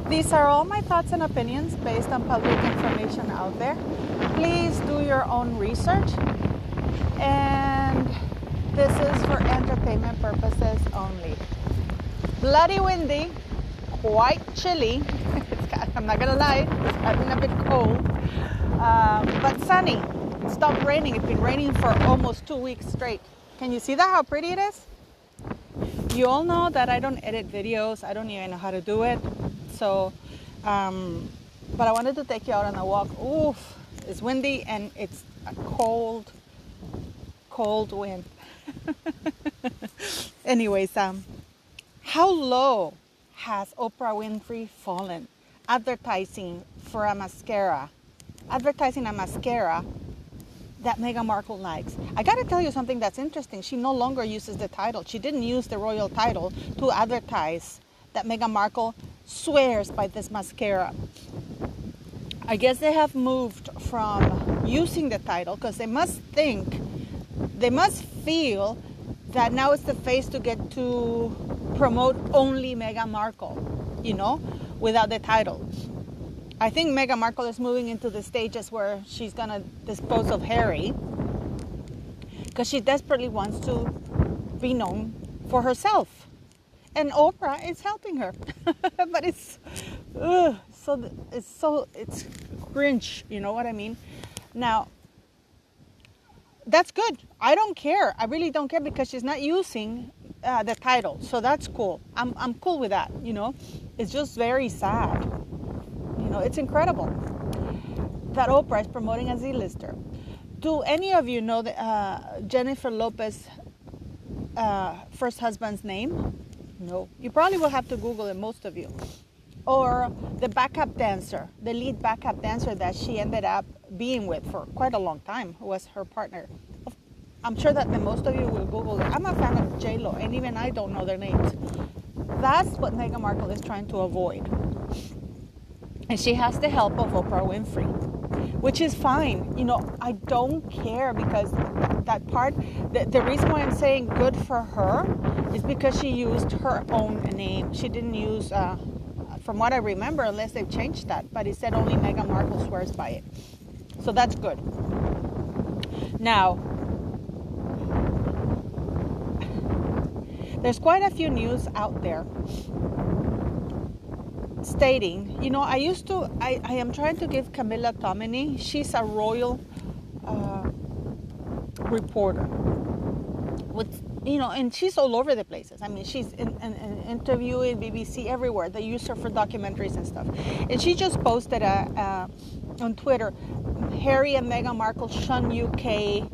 These are all my thoughts and opinions based on public information out there. Please do your own research. And this is for entertainment purposes only. Bloody windy, quite chilly. I'm not gonna lie, it's gotten a bit cold, but sunny. It stopped raining. It's been raining for almost 2 weeks straight. Can you see that, how pretty it is? You all know that I don't edit videos. I don't even know how to do it. So, but I wanted to take you out on a walk. Oof, it's windy and it's a cold wind. Anyways, how low has Oprah Winfrey fallen? Advertising a mascara that Meghan Markle likes. I gotta tell you something that's interesting. She no longer uses the title. She didn't use the royal title to advertise that Meghan Markle swears by this mascara. I guess they have moved from using the title because they must feel that now it's the face to get to promote only Meghan Markle, without the title. I think Meghan Markle is moving into the stages where she's going to dispose of Harry because she desperately wants to be known for herself. And Oprah is helping her. But it's cringe, you know what I mean? Now, that's good. I don't care. I really don't care because she's not using the title. So that's cool. I'm cool with that, It's just very sad. It's incredible that Oprah is promoting a Z-lister. Do any of you know Jennifer Lopez's first husband's name? No. You probably will have to Google it, most of you. Or the lead backup dancer that she ended up being with for quite a long time, who was her partner. I'm sure that the most of you will Google it. I'm a fan of J-Lo, and even I don't know their names. That's what Meghan Markle is trying to avoid. And she has the help of Oprah Winfrey, which is fine. I don't care because that part, the reason why I'm saying good for her is because she used her own name. She didn't use, from what I remember, unless they've changed that, but it said only Meghan Markle swears by it. So that's good. Now, there's quite a few news out there stating, I am trying to give Camilla Tominey, she's a royal reporter, and she's all over the places. I mean, she's in interviewing BBC everywhere. They use her for documentaries and stuff. And she just posted on Twitter, Harry and Meghan Markle shun UK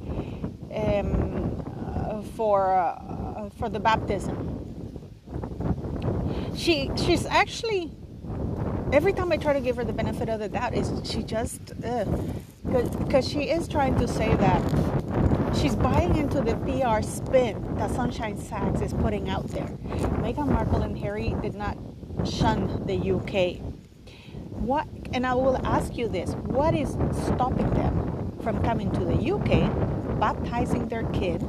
for the baptism. She's actually, every time I try to give her the benefit of the doubt, she just, because she is trying to say that she's buying into the PR spin that Sunshine Sachs is putting out there. Meghan Markle and Harry did not shun the UK. What, and I will ask you this, what is stopping them from coming to the UK, baptizing their kid,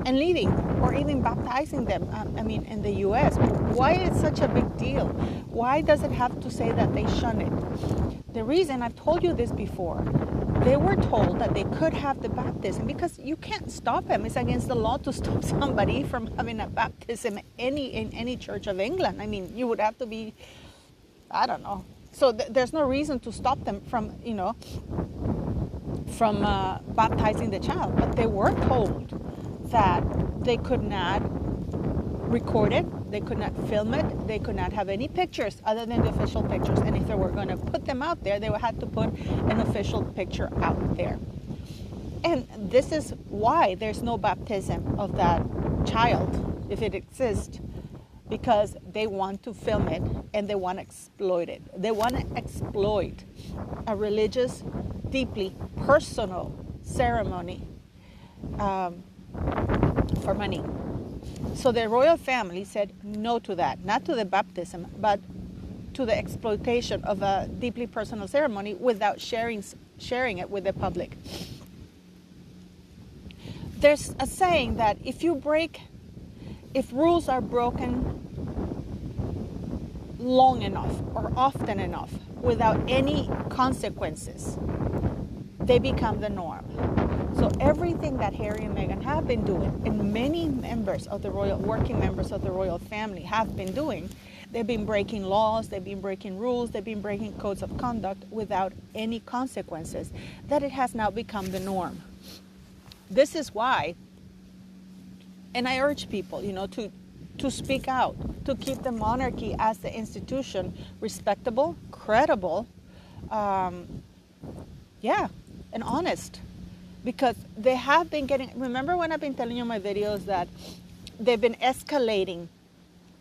and leaving, or even baptizing them, in the US? Why is it such a big deal? Why does it have to say that they shun it? The reason, I've told you this before, they were told that they could have the baptism because you can't stop them. It's against the law to stop somebody from having a baptism in any church of England. You would have to be, I don't know. So there's no reason to stop them from baptizing the child. But they were told that they could not record it, they could not film it, they could not have any pictures other than the official pictures. And if they were going to put them out there, they would have to put an official picture out there. And this is why there's no baptism of that child, if it exists, because they want to film it and they want to exploit it. They want to exploit a religious, deeply personal ceremony for money. So the royal family said no to that, not to the baptism, but to the exploitation of a deeply personal ceremony without sharing it with the public. There's a saying that if rules are broken, long enough or often enough without any consequences, they become the norm. So everything that Harry and Meghan have been doing, and many members of the working members of the royal family have been doing, they've been breaking laws, they've been breaking rules, they've been breaking codes of conduct without any consequences, that it has now become the norm. This is why, and I urge people, to speak out, to keep the monarchy as the institution respectable, credible, and honest. Because they have been remember when I've been telling you in my videos that they've been escalating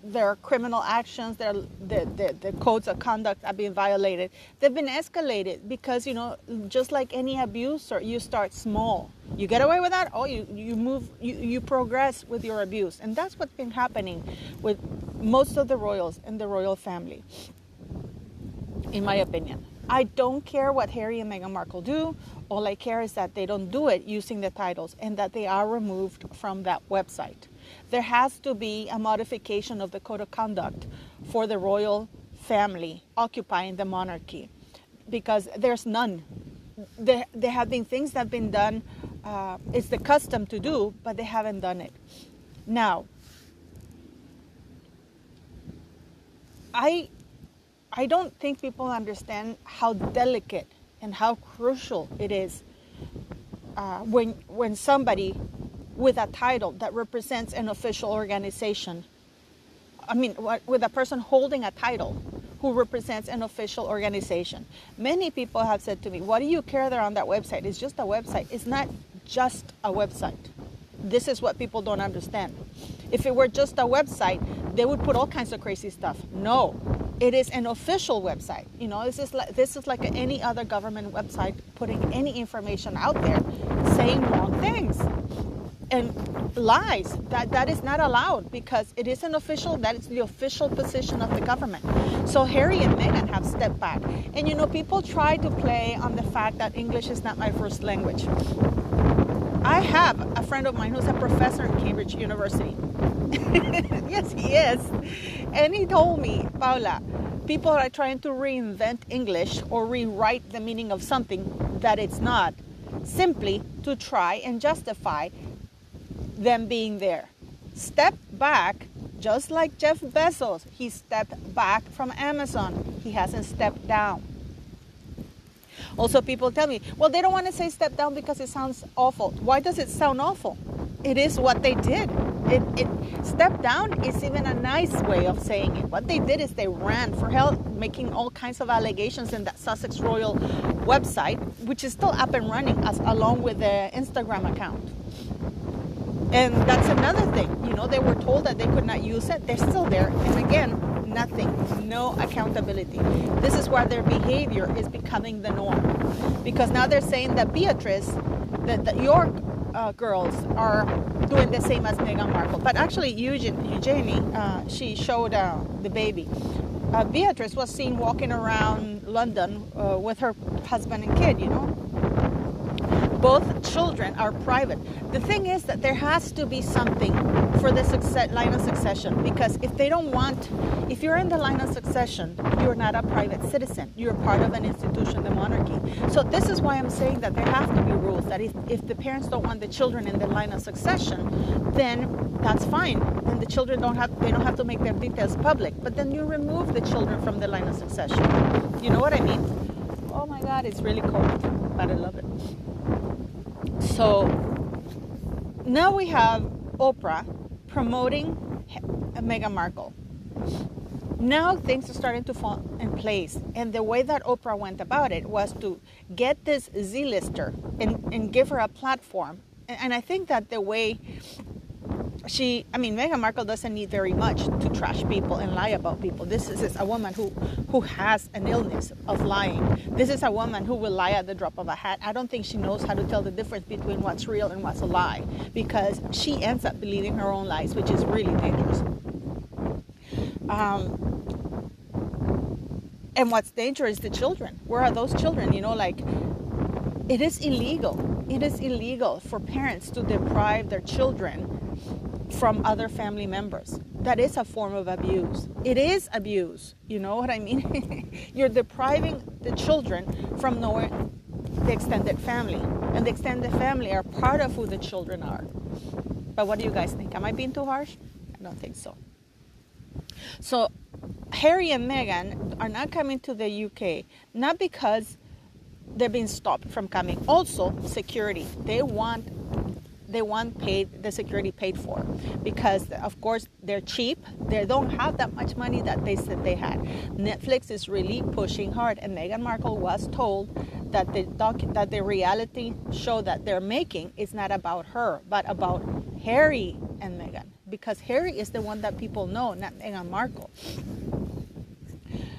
their criminal actions, their codes of conduct are being violated. They've been escalated because, just like any abuser, you start small. You get away with that, you progress with your abuse. And that's what's been happening with most of the royals and the royal family, in my opinion. I don't care what Harry and Meghan Markle do. All I care is that they don't do it using the titles and that they are removed from that website. There has to be a modification of the code of conduct for the royal family occupying the monarchy, because there's none. There have been things that have been done. It's the custom to do, but they haven't done it. Now, I don't think people understand how delicate and how crucial it is when somebody with a title that represents an official organization, with a person holding a title who represents an official organization. Many people have said to me, what do you care there on that website? It's just a website. It's not just a website. This is what people don't understand. If it were just a website, they would put all kinds of crazy stuff. No, it is an official website. This is like any other government website putting any information out there saying wrong things and lies. That is not allowed because it is an official, that is the official position of the government. So Harry and Meghan have stepped back. And people try to play on the fact that English is not my first language. I have a friend of mine who's a professor at Cambridge University. Yes, he is. And he told me, Paula, people are trying to reinvent English or rewrite the meaning of something that it's not, simply to try and justify them being there. Step back, just like Jeff Bezos. He stepped back from Amazon. He hasn't stepped down. Also, people tell me, well, they don't want to say step down because it sounds awful. Why does it sound awful? It is what they did. Step down is even a nice way of saying it. What they did is they ran for help, making all kinds of allegations in that Sussex Royal website, which is still up and running along with the Instagram account. And that's another thing. They were told that they could not use it. They're still there. And again, nothing, no accountability. This is why their behavior is becoming the norm. Because now they're saying that Beatrice, that York girls are doing the same as Meghan Markle. But actually, Eugenie, she showed the baby. Beatrice was seen walking around London with her husband and kid, Both children are private. The thing is that there has to be something for the line of succession, because if you're in the line of succession, you're not a private citizen. You're part of an institution, the monarchy. So this is why I'm saying that there have to be rules, that if the parents don't want the children in the line of succession, then that's fine. Then the children don't have to make their details public. But then you remove the children from the line of succession. You know what I mean? Oh my God, it's really cold, but I love it. So now we have Oprah promoting Meghan Markle. Now things are starting to fall in place. And the way that Oprah went about it was to get this Z-lister and give her a platform. And I think that the way Meghan Markle doesn't need very much to trash people and lie about people. This is a woman who has an illness of lying. This is a woman who will lie at the drop of a hat. I don't think she knows how to tell the difference between what's real and what's a lie, because she ends up believing her own lies, which is really dangerous. And what's dangerous is the children. Where are those children? It is illegal. It is illegal for parents to deprive their children from other family members. That is a form of abuse. It is abuse. You know what I mean? You're depriving the children from knowing the extended family. And the extended family are part of who the children are. But what do you guys think? Am I being too harsh? I don't think so. So Harry and Meghan are not coming to the UK, not because they're being stopped from coming. Also, security. They want the security paid for, because of course they're cheap. They don't have that much money that they said they had. Netflix is really pushing hard, and Meghan Markle was told that the reality show that they're making is not about her, but about Harry and Meghan, because Harry is the one that people know, not Meghan Markle.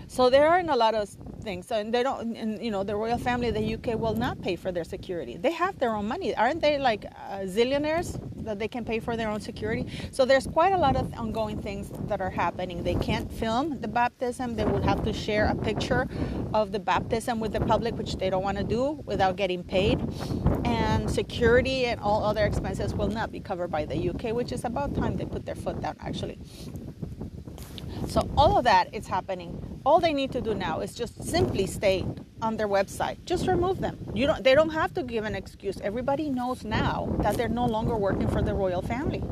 So there are a lot of things, and they don't. And the royal family, the UK, will not pay for their security. They have their own money, aren't they? Like zillionaires that they can pay for their own security. So there's quite a lot of ongoing things that are happening. They can't film the baptism. They will have to share a picture of the baptism with the public, which they don't want to do without getting paid. And security and all other expenses will not be covered by the UK, which is about time they put their foot down, actually. So all of that is happening. All they need to do now is just simply stay on their website. Just remove them. They don't have to give an excuse. Everybody knows now that they're no longer working for the royal family.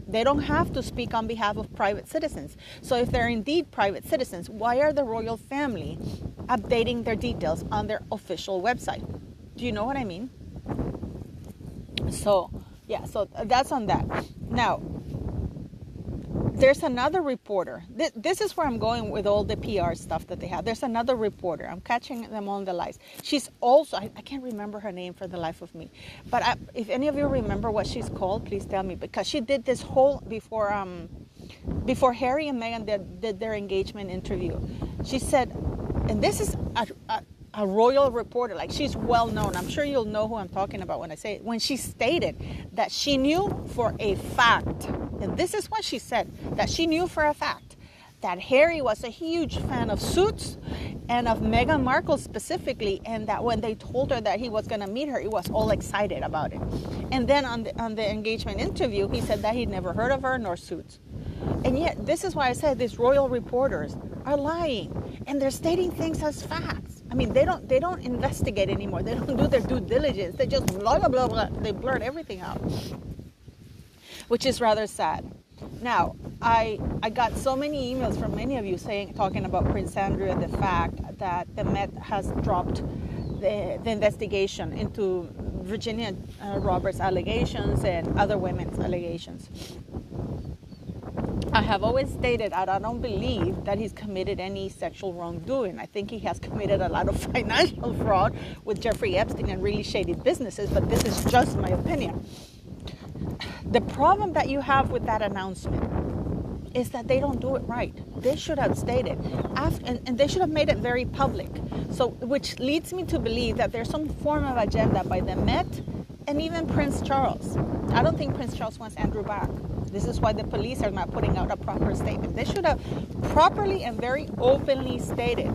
They don't have to speak on behalf of private citizens. So if they're indeed private citizens, why are the royal family updating their details on their official website? Do you know what I mean? So that's on that. Now, there's another reporter. This is where I'm going with all the PR stuff that they have. There's another reporter. I'm catching them on the lies. She's also, I can't remember her name for the life of me. But if any of you remember what she's called, please tell me. Because she did this whole, before Harry and Meghan did their engagement interview. She said, and this is a royal reporter, like she's well known. I'm sure you'll know who I'm talking about when I say it. When she stated that she knew for a fact, and this is what she said, that she knew for a fact that Harry was a huge fan of Suits and of Meghan Markle specifically, and that when they told her that he was going to meet her, he was all excited about it. And then on the engagement interview, he said that he'd never heard of her nor Suits. And yet, this is why I said these royal reporters are lying, and they're stating things as facts. I mean, they don't investigate anymore. They don't do their due diligence. They just blah, blah, blah, blah. They blurt everything out, which is rather sad. Now, I got so many emails from many of you talking about Prince Andrew and the fact that the Met has dropped the investigation into Virginia Roberts' allegations and other women's allegations. I have always stated that I don't believe that he's committed any sexual wrongdoing. I think he has committed a lot of financial fraud with Jeffrey Epstein and really shady businesses, but this is just my opinion. The problem that you have with that announcement is that they don't do it right. They should have stated, and they should have made it very public. So, which leads me to believe that there's some form of agenda by the Met and even Prince Charles. I don't think Prince Charles wants Andrew back. This is why the police are not putting out a proper statement. They should have properly and very openly stated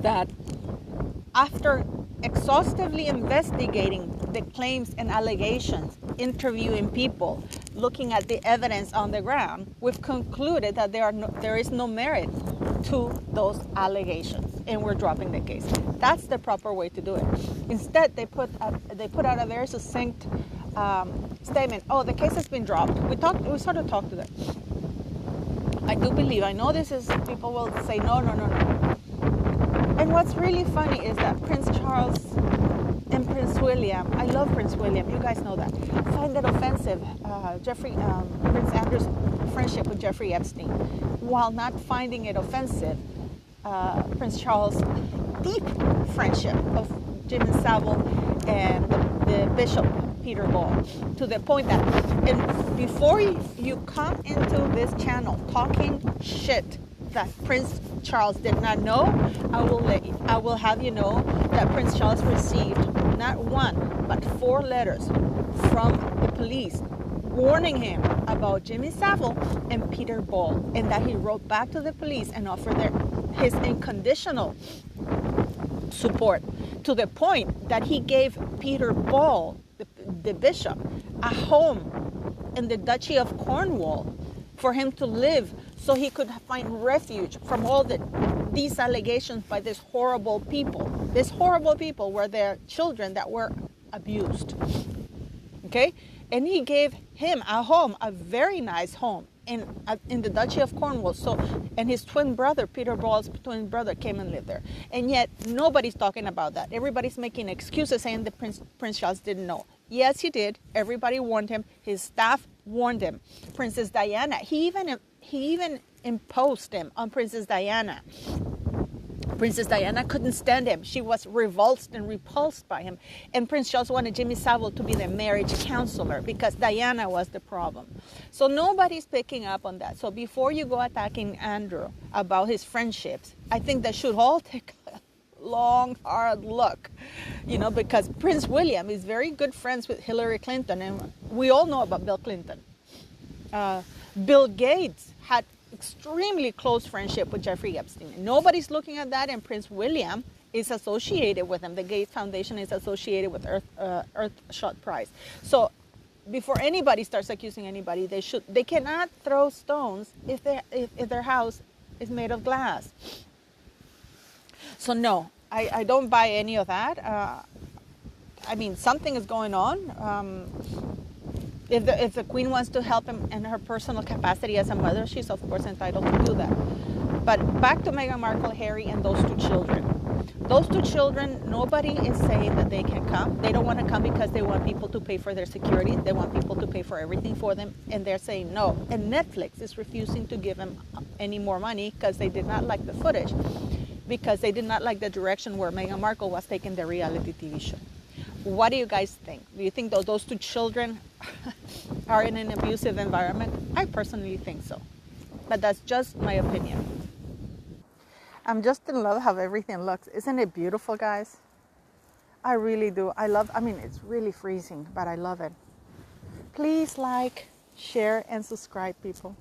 that after exhaustively investigating the claims and allegations, interviewing people, looking at the evidence on the ground, we've concluded that there is no merit to those allegations, and we're dropping the case. That's the proper way to do it. Instead, they put out a very succinct statement. Oh, the case has been dropped. We sort of talked to them. I do believe. I know this is. People will say no. And what's really funny is that Prince Charles and Prince William. I love Prince William. You guys know that. Find it offensive. Prince Andrew's friendship with Jeffrey Epstein, while not finding it offensive. Prince Charles' deep friendship of Jimmy Savile and the Bishop Peter Ball, to the point that, and before you come into this channel talking shit that Prince Charles did not know, I will have you know that Prince Charles received not one but 4 letters from the police warning him about Jimmy Savile and Peter Ball, and that he wrote back to the police and offered his unconditional support, to the point that he gave Peter Ball, the bishop, a home in the Duchy of Cornwall for him to live so he could find refuge from all these allegations by these horrible people. These horrible people were their children that were abused. Okay? And he gave him a home, a very nice home in the Duchy of Cornwall. So, and his twin brother, Peter Ball's twin brother, came and lived there. And yet nobody's talking about that. Everybody's making excuses saying that Prince Charles didn't know. Yes, he did. Everybody warned him. His staff warned him. Princess Diana, he even imposed him on Princess Diana. Princess Diana couldn't stand him. She was revolted and repulsed by him. And Prince Charles wanted Jimmy Savile to be their marriage counselor because Diana was the problem. So nobody's picking up on that. So before you go attacking Andrew about his friendships, I think that should all take a long, hard look, because Prince William is very good friends with Hillary Clinton. And we all know about Bill Clinton. Bill Gates had extremely close friendship with Jeffrey Epstein. Nobody's looking at that, and Prince William is associated with him. The Gates Foundation is associated with Earthshot Prize. So before anybody starts accusing anybody, they cannot throw stones if their house is made of glass. So no, I don't buy any of that. Something is going on. If the Queen wants to help him in her personal capacity as a mother, she's of course entitled to do that. But back to Meghan Markle, Harry, and those two children. Those two children, nobody is saying that they can come. They don't want to come because they want people to pay for their security. They want people to pay for everything for them, and they're saying no. And Netflix is refusing to give them any more money because they did not like the footage, because they did not like the direction where Meghan Markle was taking their reality TV show. What do you guys think? Do you think those two children are in an abusive environment? I personally think so. But that's just my opinion. I'm just in love how everything looks. Isn't it beautiful, guys? I really do. It's really freezing, but I love it. Please like, share, and subscribe, people.